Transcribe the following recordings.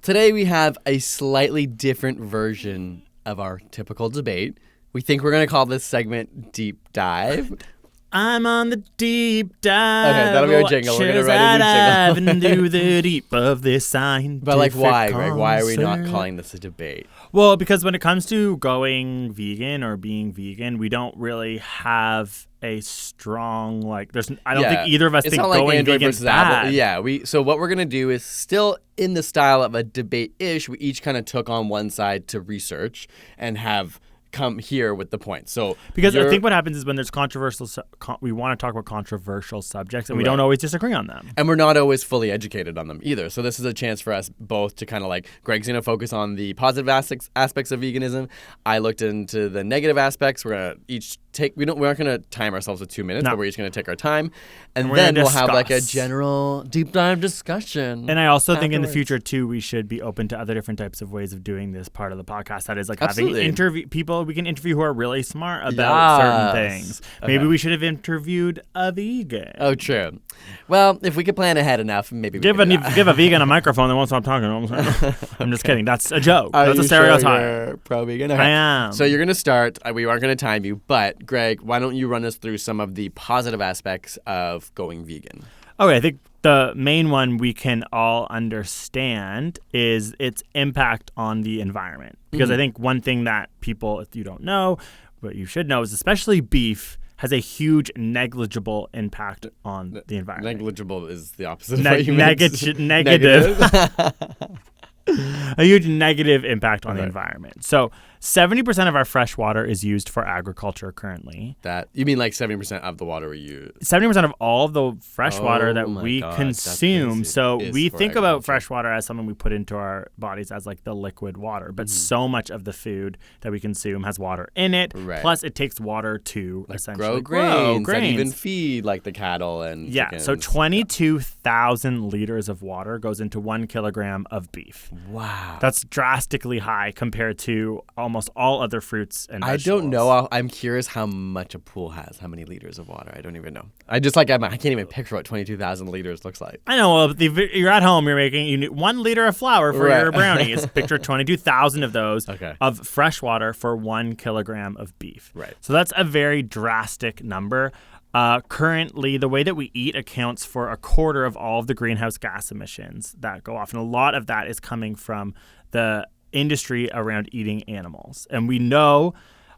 Today we have a slightly different version of our typical debate. We think we're going to call this segment Deep Dive. I'm on the deep dive. Okay, that'll be our jingle. We're going to write a new jingle. Into the deep of this scientific But why, Greg? concern. Why are we not calling this a debate? Well, because when it comes to going vegan or being vegan, we don't really have a strong, I don't think either of us it's think not like going Android vegan's versus Apple. bad. Yeah, so what we're going to do is still in the style of a debate-ish. We each kind of took on one side to research and have come here with the points. So because I think what happens is when there's controversial, we want to talk about controversial subjects, and we don't always disagree on them. And we're not always fully educated on them either. So this is a chance for us both to kind of Greg's going to focus on the positive aspects of veganism. I looked into the negative aspects. We're going to each take, we aren't going to time ourselves with 2 minutes, but we're each going to take our time. And then we'll have a general deep dive discussion. And I also think in the future too, we should be open to other different types of ways of doing this part of the podcast. That is having people we can interview who are really smart about certain things. Okay. Maybe we should have interviewed a vegan. Oh, true. Well, if we could plan ahead enough, maybe we give a vegan a microphone, they won't stop talking. I'm just kidding. That's a joke. That's a stereotype. Sure you're pro-vegan? Okay. I am. So you're going to start. We aren't going to time you, but Greg, why don't you run us through some of the positive aspects of going vegan? Okay, I think the main one we can all understand is its impact on the environment. Because I think one thing that people, if you don't know, but you should know, is especially beef has a huge negligible impact on the environment. Negligible is the opposite of what you meant. Negative. A huge negative impact on the environment. So 70% of our fresh water is used for agriculture currently. That you mean 70% of the water we use? 70% of all of the fresh water that we consume. So we think about fresh water as something we put into our bodies as the liquid water. But so much of the food that we consume has water in it. Right. Plus it takes water to essentially grow grains that even feed the cattle and chickens. So 22,000 liters of water goes into 1 kilogram of beef. Wow. That's drastically high compared to almost all other fruits and vegetables. I don't know. I'm curious how much a pool has. How many liters of water? I don't even know. I can't even picture what 22,000 liters looks like. I know. Well, you're at home. You need 1 liter of flour for your brownies. Picture 22,000 of those of fresh water for 1 kilogram of beef. Right. So that's a very drastic number. Currently, the way that we eat accounts for a quarter of all of the greenhouse gas emissions that go off. And a lot of that is coming from the industry around eating animals. And we know,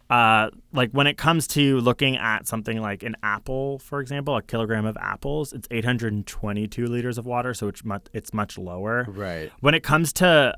when it comes to looking at something like an apple, for example, a kilogram of apples, it's 822 liters of water, so it's much lower. Right. When it comes to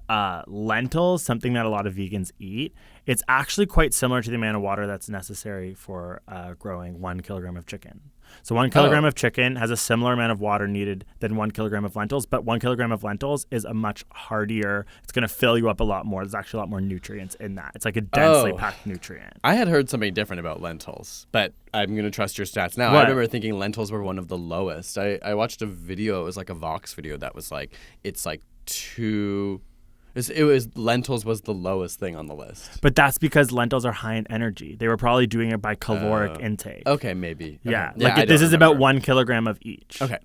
lentils, something that a lot of vegans eat, it's actually quite similar to the amount of water that's necessary for growing 1 kilogram of chicken. So 1 kilogram of chicken has a similar amount of water needed than 1 kilogram of lentils, but 1 kilogram of lentils is a much hardier, it's going to fill you up a lot more. There's actually a lot more nutrients in that. It's like a densely packed nutrient. I had heard something different about lentils, but I'm going to trust your stats now. What? I remember thinking lentils were one of the lowest. I watched a video, it was a Vox video that was lentils was the lowest thing on the list. But that's because lentils are high in energy. They were probably doing it by caloric intake. Okay, maybe. Yeah. Okay. This is about 1 kilogram of each. Okay.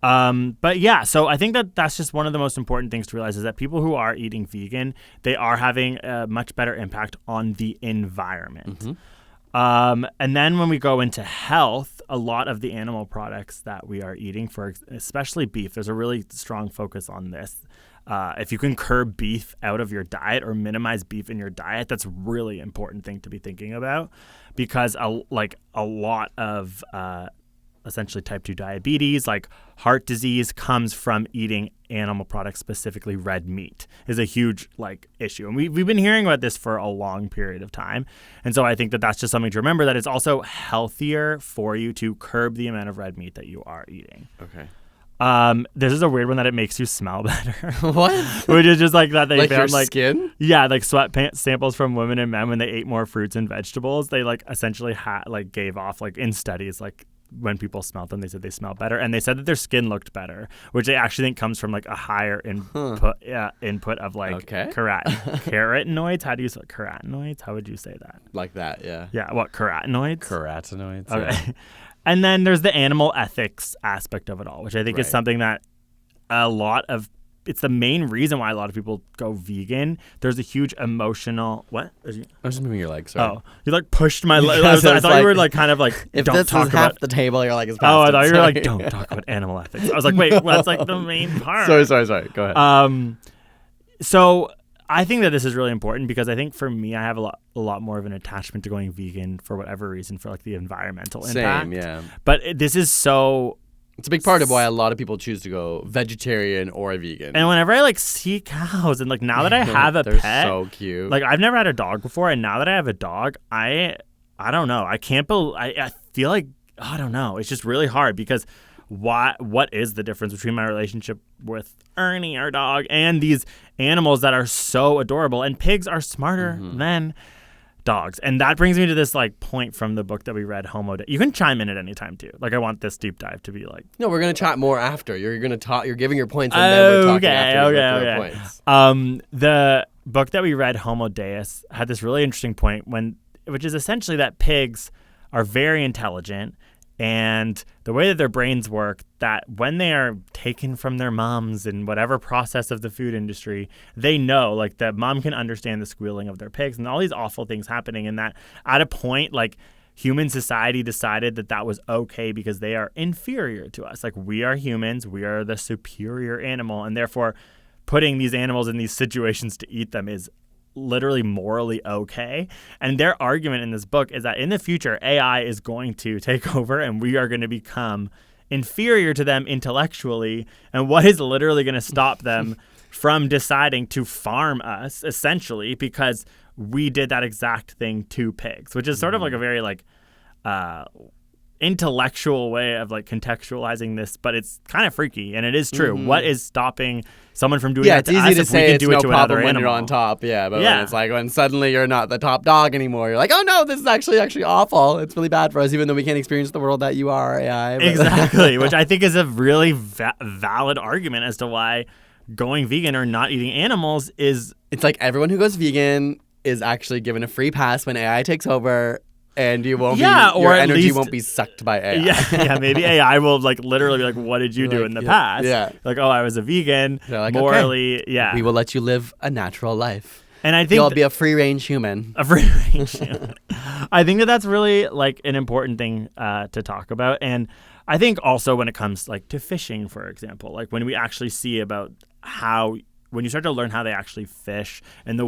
But yeah, so I think that's just one of the most important things to realize is that people who are eating vegan, they are having a much better impact on the environment. Mm-hmm. And then when we go into health, a lot of the animal products that we are eating, for especially beef, there's a really strong focus on this. If you can curb beef out of your diet or minimize beef in your diet, that's a really important thing to be thinking about because a lot of essentially type 2 diabetes, heart disease, comes from eating animal products, specifically red meat, is a huge issue. And we've been hearing about this for a long period of time. And so I think that that's just something to remember, that it's also healthier for you to curb the amount of red meat that you are eating. Okay. This is a weird one that it makes you smell better. What? Which is just that they found your skin? Yeah, sweat samples from women and men when they ate more fruits and vegetables. They essentially gave off in studies when people smelled them, they said they smell better, and they said that their skin looked better, which they actually think comes from a higher input of carotenoids. How do you say carotenoids? How would you say that? Like that, yeah. Yeah, what, carotenoids? Carotenoids. Okay. Yeah. And then there's the animal ethics aspect of it all, which I think is something that a lot of it's the main reason why a lot of people go vegan. There's a huge emotional what? I was just moving your legs. Sorry. Oh, you like pushed my legs. I thought you were like kind of like if don't this talk is about half the table, you're like it's Oh, I past thought it, you were like sorry. don't talk about animal ethics. I was like, wait, well, that's like the main part. Sorry. Go ahead. So I think that this is really important because I think for me, I have a lot more of an attachment to going vegan for whatever reason, for like the environmental impact. Same, yeah. But this is so. It's a big part of why a lot of people choose to go vegetarian or vegan. And whenever I like see cows, and like now that I have a They're pet, so cute. like I've never had a dog before, and now that I have a dog, I don't know. I can't believe. I feel like I don't know. It's just really hard because what is the difference between my relationship with Ernie, our dog, and these animals that are so adorable? And pigs are smarter than dogs. And that brings me to this like point from the book that we read, Homo. You can chime in at any time too. Like I want this deep dive to be like. No, we're gonna chat more after. You're gonna talk. You're giving your points, and then we're talking after you go through your points. The book that we read, Homo Deus, had this really interesting point which is essentially that pigs are very intelligent. And the way that their brains work, that when they are taken from their moms in whatever process of the food industry, they know, like, that mom can understand the squealing of their pigs and all these awful things happening. And that at a point, like, human society decided that was okay because they are inferior to us. Like, we are humans, we are the superior animal, and therefore putting these animals in these situations to eat them is literally morally okay. And their argument in this book is that in the future, AI is going to take over and we are going to become inferior to them intellectually. And what is literally going to stop them from deciding to farm us, essentially, because we did that exact thing to pigs, which is sort of like a very like intellectual way of like contextualizing this, but it's kind of freaky, and it is true. What is stopping someone from doing that to us? Yeah, it's easy to say it's no problem when animal? you're on top, but when it's like when suddenly you're not the top dog anymore, you're like, oh no, this is actually awful. It's really bad for us, even though we can't experience the world that you are, AI. Exactly, which I think is a really valid argument as to why going vegan or not eating animals is... It's like everyone who goes vegan is actually given a free pass when AI takes over. And you won't your energy won't be sucked by AI. Yeah, maybe AI will like literally be like, what did you do in the past? Yeah. Like, oh, I was a vegan. Like, morally, okay, we will let you live a natural life. And I think you'll be a free-range human. A free-range human. I think that's really like an important thing to talk about. And I think also when it comes like to fishing, for example, like when we actually see about when you start to learn how they actually fish and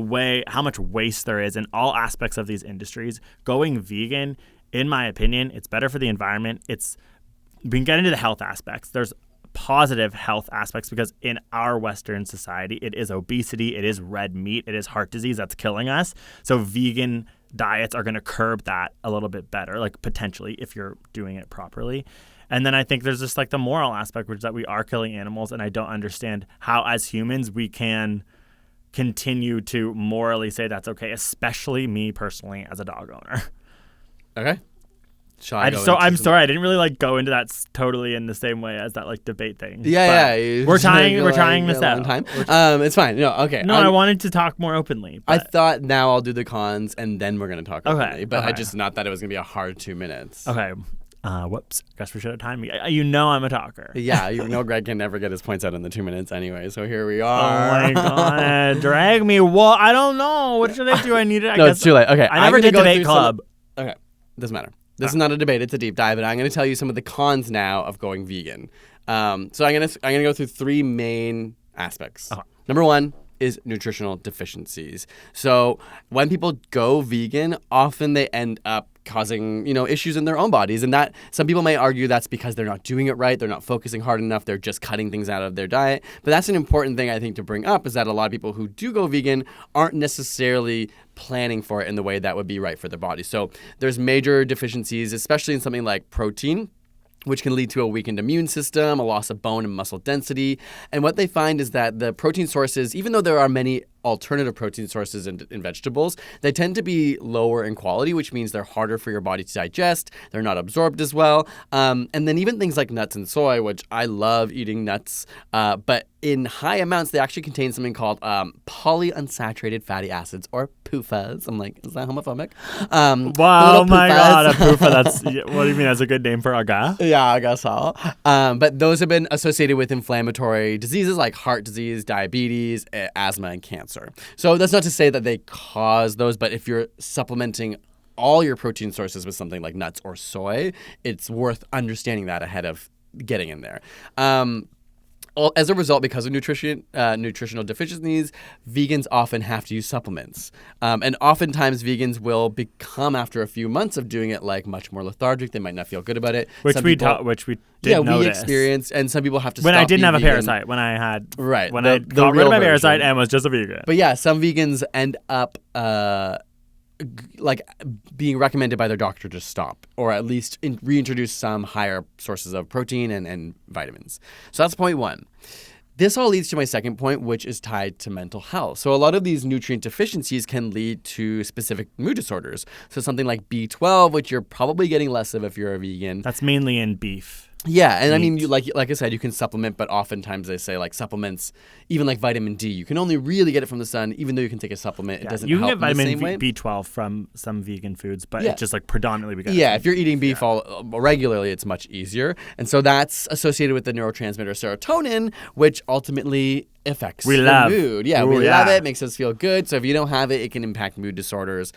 how much waste there is in all aspects of these industries, going vegan, in my opinion, it's better for the environment. We can get into the health aspects. There's positive health aspects because in our Western society, it is obesity, it is red meat, it is heart disease that's killing us. So vegan diets are going to curb that a little bit better, like potentially if you're doing it properly. And then I think there's just like the moral aspect, which is that we are killing animals. And I don't understand how as humans we can continue to morally say that's okay, especially me personally as a dog owner. Okay. I'm sorry, I didn't really like go into that totally in the same way as that like debate thing. We're trying this out. It's fine. No, okay. No, I wanted to talk more openly. I thought now I'll do the cons and then we're going to talk openly. But okay. I just not that it was going to be a hard 2 minutes. Okay. Whoops. Guess we should have timed me. You know I'm a talker. Yeah, you know Greg can never get his points out in the 2 minutes anyway, so here we are. Oh my God. Drag me. Well, I don't know. What should I do? I need it. It's too late. Okay. I never did debate club. Okay. Doesn't matter. This is not a debate, it's a deep dive, and I'm going to tell you some of the cons now of going vegan. So I'm going to go through three main aspects. Number one is nutritional deficiencies. So when people go vegan, often they end up causing, issues in their own bodies. And that some people may argue that's because they're not doing it right. They're not focusing hard enough. They're just cutting things out of their diet. But that's an important thing I think to bring up is that a lot of people who do go vegan aren't necessarily planning for it in the way that would be right for their body. So there's major deficiencies, especially in something like protein, which can lead to a weakened immune system, a loss of bone and muscle density. And what they find is that the protein sources, even though there are many alternative protein sources in vegetables, they tend to be lower in quality, which means they're harder for your body to digest. They're not absorbed as well. And then even things like nuts and soy, which I love eating nuts, but in high amounts, they actually contain something called polyunsaturated fatty acids, or PUFAs. I'm like, is that homophobic? Wow, oh my God, a PUFA. That's, what do you mean? That's a good name for a guy? Yeah, I guess so. But those have been associated with inflammatory diseases like heart disease, diabetes, asthma, and cancer. So that's not to say that they cause those, but if you're supplementing all your protein sources with something like nuts or soy, it's worth understanding that ahead of getting in there. As a result, because of nutritional deficiencies, vegans often have to use supplements. And oftentimes vegans will become, after a few months of doing it, like much more lethargic. They might not feel good about it. Which we did notice. We experienced, and some people have to when stop I didn't have a vegan. parasite, when I had right, when I got rid of my parasite and was just a vegan. But yeah, some vegans end up like being recommended by their doctor to stop, or at least reintroduce some higher sources of protein and vitamins. So that's point one. This all leads to my second point, which is tied to mental health. So a lot of these nutrient deficiencies can lead to specific mood disorders. So something like B12, which you're probably getting less of if you're a vegan. That's mainly in beef. Yeah, and I mean, like I said, you can supplement, but oftentimes they say like supplements, even like vitamin D, you can only really get it from the sun, even though you can take a supplement. It doesn't help in the same way. You can get vitamin B12 from some vegan foods, but it's just like predominantly we get it. Yeah, if you're eating beef regularly, it's much easier. And so that's associated with the neurotransmitter serotonin, which ultimately affects the mood. Yeah, we love it. Makes us feel good. So if you don't have it, it can impact mood disorders.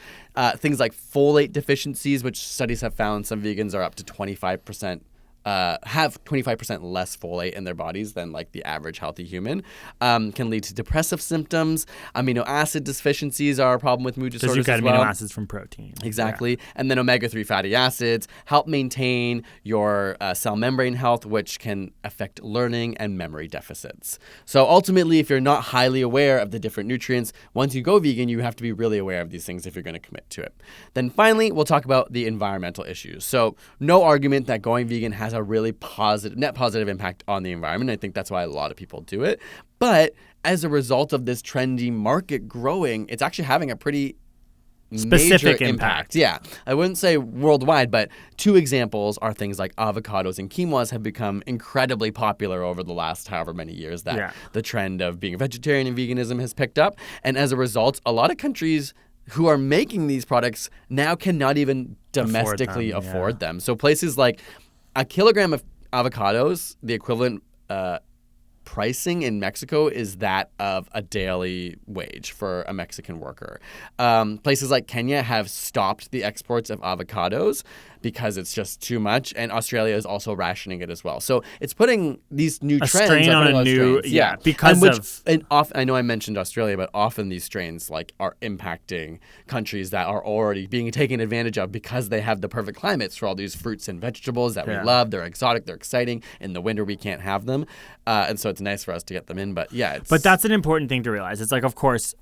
Things like folate deficiencies, which studies have found some vegans are up to 25%. Have 25% less folate in their bodies than like the average healthy human, can lead to depressive symptoms. Amino acid deficiencies are a problem with mood disorders as well. Because you get amino acids from protein. Exactly. Yeah. And then omega-3 fatty acids help maintain your cell membrane health, which can affect learning and memory deficits. So ultimately, if you're not highly aware of the different nutrients, once you go vegan, you have to be really aware of these things if you're going to commit to it. Then finally, we'll talk about the environmental issues. So no argument that going vegan has a really net positive impact on the environment. I think that's why a lot of people do it. But as a result of this trendy market growing, it's actually having a pretty specific major impact. Yeah. I wouldn't say worldwide, but two examples are things like avocados and quinoas have become incredibly popular over the last however many years that the trend of being a vegetarian and veganism has picked up. And as a result, a lot of countries who are making these products now cannot even domestically afford them. So places like a kilogram of avocados, the equivalent pricing in Mexico is that of a daily wage for a Mexican worker. Places like Kenya have stopped the exports of avocados because it's just too much, and Australia is also rationing it as well. So it's putting these new trends strain on a new strains. because I know I mentioned Australia, but often these strains like are impacting countries that are already being taken advantage of because they have the perfect climates for all these fruits and vegetables that we love. They're exotic, they're exciting. In the winter, we can't have them, and so it's nice for us to get them in. But but that's an important thing to realize. It's like, of course,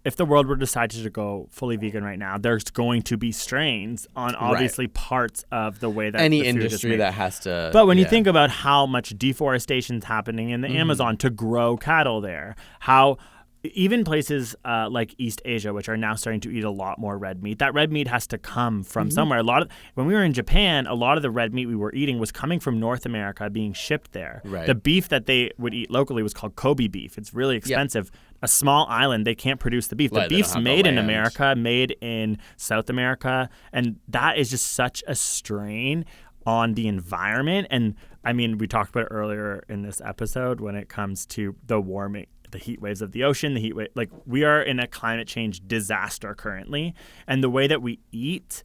if the world were decided to go fully vegan right now, there's going to be strains on obviously parts of the way that any the food industry is made. that has to. But when you think about how much deforestation is happening in the Amazon to grow cattle there, how even places like East Asia, which are now starting to eat a lot more red meat, that red meat has to come from somewhere. When we were in Japan, a lot of the red meat we were eating was coming from North America, being shipped there. Right. The beef that they would eat locally was called Kobe beef. It's really expensive. Yep. A small island, they can't produce the beef. The beef's made in America, made in South America, and that is just such a strain on the environment. And I mean, we talked about it earlier in this episode when it comes to the warming, the heat waves of the ocean, like we are in a climate change disaster currently, and the way that we eat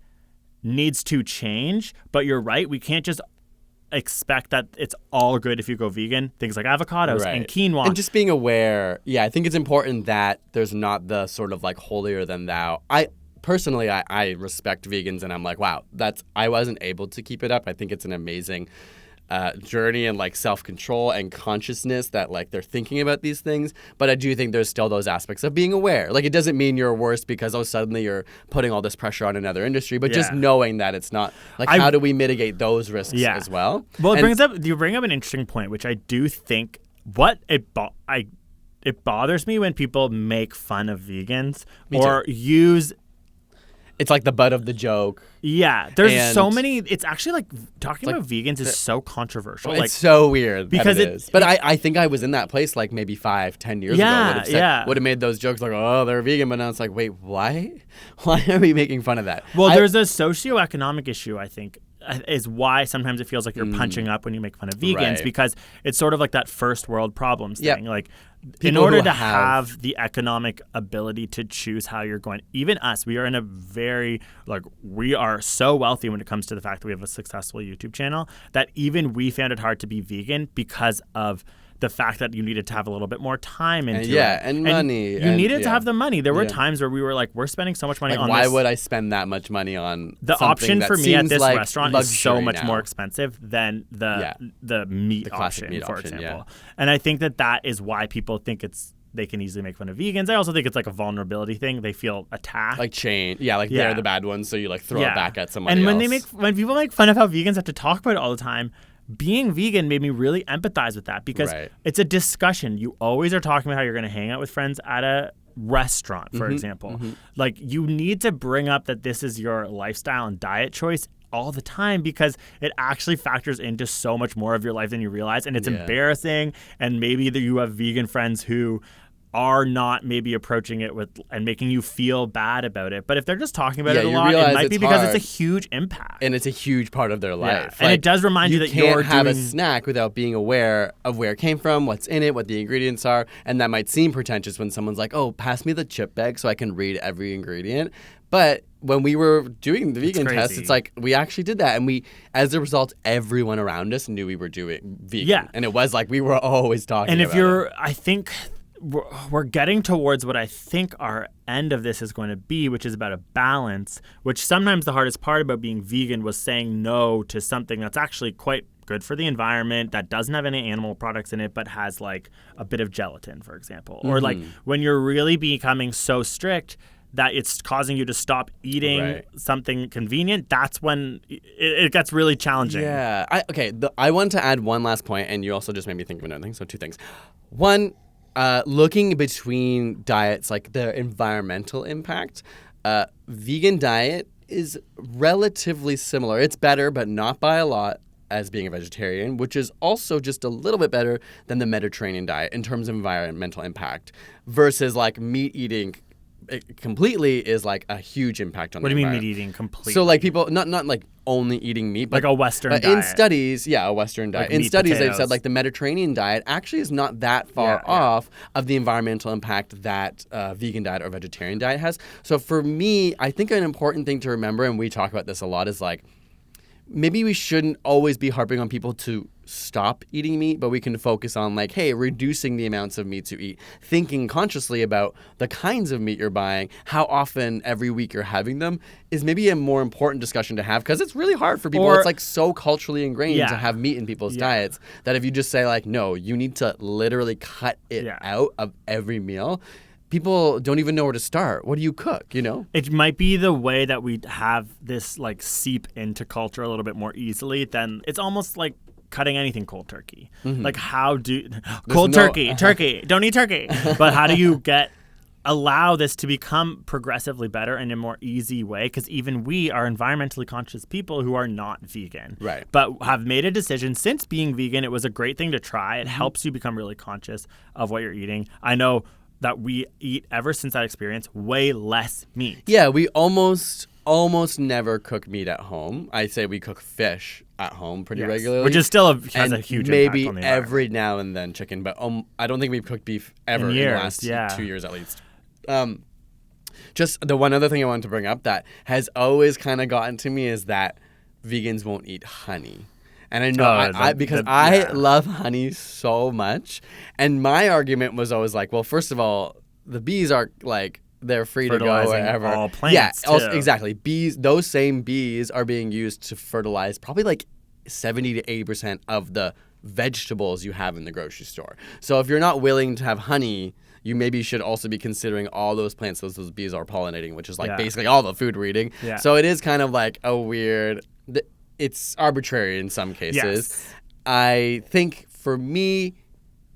needs to change. But you're right, we can't just expect that it's all good if you go vegan. Things like avocados and quinoa. And just being aware, I think it's important that there's not the sort of like holier than thou. Personally, I respect vegans, and I'm like, wow, I wasn't able to keep it up. I think it's an amazing journey and like self-control and consciousness that like they're thinking about these things. But I do think there's still those aspects of being aware. Like it doesn't mean you're worse because suddenly you're putting all this pressure on another industry, but just knowing that it's not like how do we mitigate those risks as well? Well, you bring up an interesting point, which I do think it bothers me when people make fun of vegans or use. It's like the butt of the joke. Yeah, there's so many. It's actually like talking about vegans is so controversial. It's so weird because it is. But I think I was in that place like maybe 5-10 years ago. Would have made those jokes like, oh, they're vegan, but now it's like, wait, why? Why are we making fun of that? Well, there's a socioeconomic issue, I think, is why sometimes it feels like you're punching up when you make fun of vegans because it's sort of like that first world problems thing. Like in order to have the economic ability to choose how you're going, even us, we are in a very, like, we are so wealthy when it comes to the fact that we have a successful YouTube channel that even we found it hard to be vegan because of the fact that you needed to have a little bit more time into it. And money. You needed to have the money. There were times where we were like, we're spending so much money on why this. Would I spend that much money on the option that for me at this like restaurant is so much more expensive than the meat option, for example. And I think that is why people think they can easily make fun of vegans. I also think it's like a vulnerability thing. They feel attacked. Like they're the bad ones, so you like throw it back at somebody else. And when people make fun of how vegans have to talk about it all the time, being vegan made me really empathize with that because it's a discussion. You always are talking about how you're going to hang out with friends at a restaurant, for example. Like, you need to bring up that this is your lifestyle and diet choice all the time because it actually factors into so much more of your life than you realize. And it's embarrassing. And maybe that you have vegan friends who are not maybe approaching it with and making you feel bad about it. But if they're just talking about it a lot, it might be because it's a huge impact. And it's a huge part of their life. And it does remind you that you can't have a snack without being aware of where it came from, what's in it, what the ingredients are. And that might seem pretentious when someone's like, oh, pass me the chip bag so I can read every ingredient. But when we were doing the vegan test, it's like we actually did that. And as a result, everyone around us knew we were doing vegan. Yeah. And it was like we were always talking about it. And if you're, I think we're getting towards what I think our end of this is going to be, which is about a balance, which sometimes the hardest part about being vegan was saying no to something that's actually quite good for the environment, that doesn't have any animal products in it, but has like a bit of gelatin, for example. Or like when you're really becoming so strict that it's causing you to stop eating something convenient, that's when it gets really challenging. Yeah. I want to add one last point, and you also just made me think of another thing. So 2 things. One, looking between diets, like the environmental impact, vegan diet is relatively similar. It's better, but not by a lot, as being a vegetarian, which is also just a little bit better than the Mediterranean diet in terms of environmental impact, versus like meat eating completely is like a huge impact on what the do you environment. mean meat eating completely? So like people not like only eating meat, but like a Western diet. In studies, a Western diet. Like in studies, potatoes. They've said like the Mediterranean diet actually is not that far off of the environmental impact that vegan diet or vegetarian diet has. So for me, I think an important thing to remember, and we talk about this a lot, is like maybe we shouldn't always be harping on people to stop eating meat, but we can focus on like, hey, reducing the amounts of meats you eat, thinking consciously about the kinds of meat you're buying, how often every week you're having them is maybe a more important discussion to have, because it's really hard for people. It's like so culturally ingrained to have meat in people's diets that if you just say like, no, you need to literally cut it out of every meal, people don't even know where to start. What do you cook, you know? It might be the way that we have this like seep into culture a little bit more easily than it's almost like cutting anything cold turkey. Like how do turkey, don't eat turkey. But how do you allow this to become progressively better in a more easy way? Because even we are environmentally conscious people who are not vegan, but have made a decision since being vegan. It was a great thing to try. It helps you become really conscious of what you're eating. I know that we eat, ever since that experience, way less meat. Yeah, we almost never cook meat at home. I say we cook fish at home pretty regularly. Which is still has a huge impact on the environment. Maybe every now and then chicken, but I don't think we've cooked beef ever in the last 2 years at least. Just the one other thing I wanted to bring up that has always kind of gotten to me is that vegans won't eat honey. And I know because I love honey so much. And my argument was always like, well, first of all, the bees are like, they're free to go wherever. All plants also, exactly. Bees, those same bees are being used to fertilize probably like 70 to 80% of the vegetables you have in the grocery store. So if you're not willing to have honey, you maybe should also be considering all those plants those bees are pollinating, which is like basically all the food we're eating. Yeah. So it is kind of like a weird, it's arbitrary in some cases. Yes. I think for me,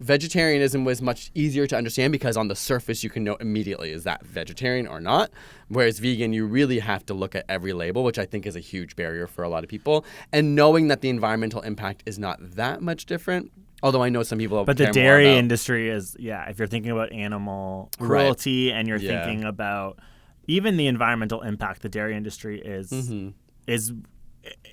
vegetarianism was much easier to understand because on the surface you can know immediately, is that vegetarian or not? Whereas vegan, you really have to look at every label, which I think is a huge barrier for a lot of people. And knowing that the environmental impact is not that much different, although I know some people But care the dairy more about, industry is, if you're thinking about animal cruelty and you're thinking about even the environmental impact, the dairy industry is,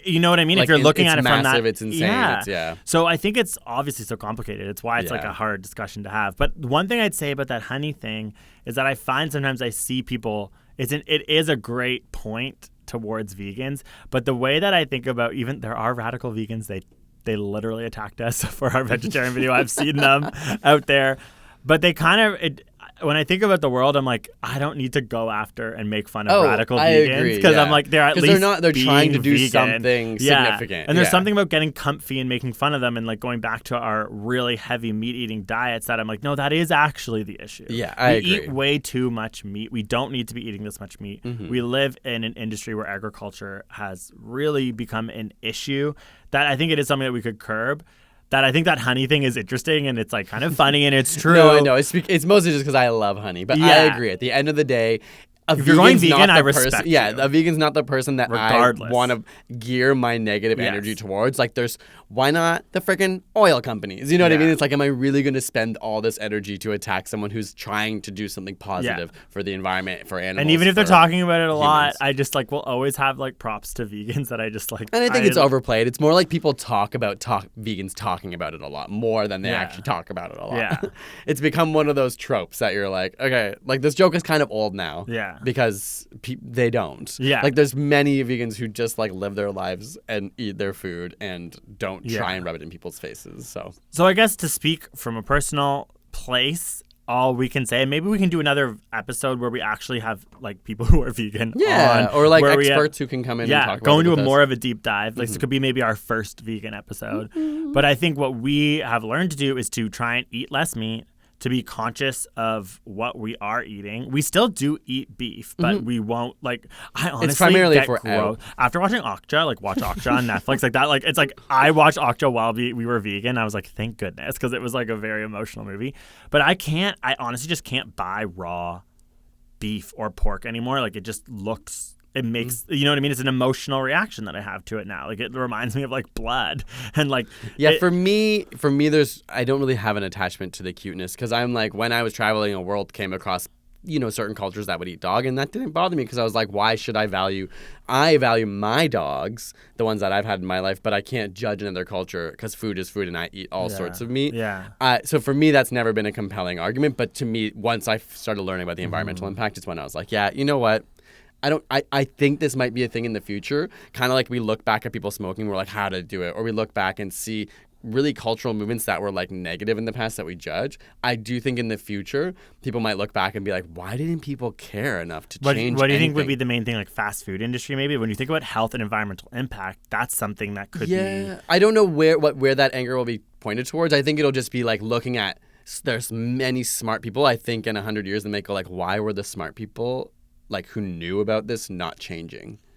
you know what I mean? Like, if you're looking at it massive, from that. it's insane. So I think it's obviously so complicated. It's why it's like a hard discussion to have. But one thing I'd say about that honey thing is that I find sometimes I see people, it is a great point towards vegans. But the way that I think about, even there are radical vegans, they literally attacked us for our vegetarian video. I've seen them out there. But they kind of, when I think about the world, I'm like, I don't need to go after and make fun of radical vegans because I'm like, they're at least they're trying to do vegan. something significant. And there's something about getting comfy and making fun of them and like going back to our really heavy meat eating diets that I'm like, no, that is actually the issue. Yeah, I agree. We eat way too much meat. We don't need to be eating this much meat. We live in an industry where agriculture has really become an issue that I think it is something that we could curb. That I think that honey thing is interesting and it's like kind of funny and it's true. No, I know. It's mostly just because I love honey. But I agree. At the end of the day, if you're going vegan, I respect you. Yeah, a vegan's not the person that regardless. I want to gear my negative energy towards. Like, why not the freaking oil companies? You know what I mean? It's like, am I really going to spend all this energy to attack someone who's trying to do something positive for the envagament, for animals? And even if they're talking about it a lot, I just like will always have like props to vegans that I just like. And I think it's overplayed. It's more like people talk about vegans talking about it a lot more than they actually talk about it a lot. Yeah. It's become one of those tropes that you're like, okay, like this joke is kind of old now. Yeah. Because they don't. Yeah. Like there's many vegans who just like live their lives and eat their food and don't try and rub it in people's faces. So I guess to speak from a personal place, all we can say, and maybe we can do another episode where we actually have like people who are vegan on, or like experts who can come in and talk about go into it with more us. of a deep dive. Like this could be maybe our first vegan episode. But I think what we have learned to do is to try and eat less meat, to be conscious of what we are eating. We still do eat beef, but we won't like. I honestly it's primarily get for gross after watching Okja. Like watch Okja on Netflix, like that. Like it's like I watched Okja while we were vegan. I was like, thank goodness, because it was like a very emotional movie. But I honestly just can't buy raw beef or pork anymore. Like it just looks. It makes, you know what I mean? It's an emotional reaction that I have to it now. Like it reminds me of like blood and like. Yeah, for me, I don't really have an attachment to the cuteness because I'm like, when I was traveling the world, came across, certain cultures that would eat dog, and that didn't bother me because I was like, why should I value my dogs, the ones that I've had in my life, but I can't judge another culture because food is food and I eat all sorts of meat. Yeah. So for me, that's never been a compelling argument. But to me, once I started learning about the environmental impact, it's when I was like, yeah, you know what? I think this might be a thing in the future. Kind of like we look back at people smoking, we're like, how to do it? Or we look back and see really cultural movements that were like negative in the past that we judge. I do think in the future, people might look back and be like, why didn't people care enough to change What do you anything? think would be the main thing, like fast food industry maybe? When you think about health and environmental impact, that's something that could be. I don't know where that anger will be pointed towards. I think it'll just be like looking at, there's many smart people, I think in 100 years, they might go like, why were the smart people like who knew about this not changing?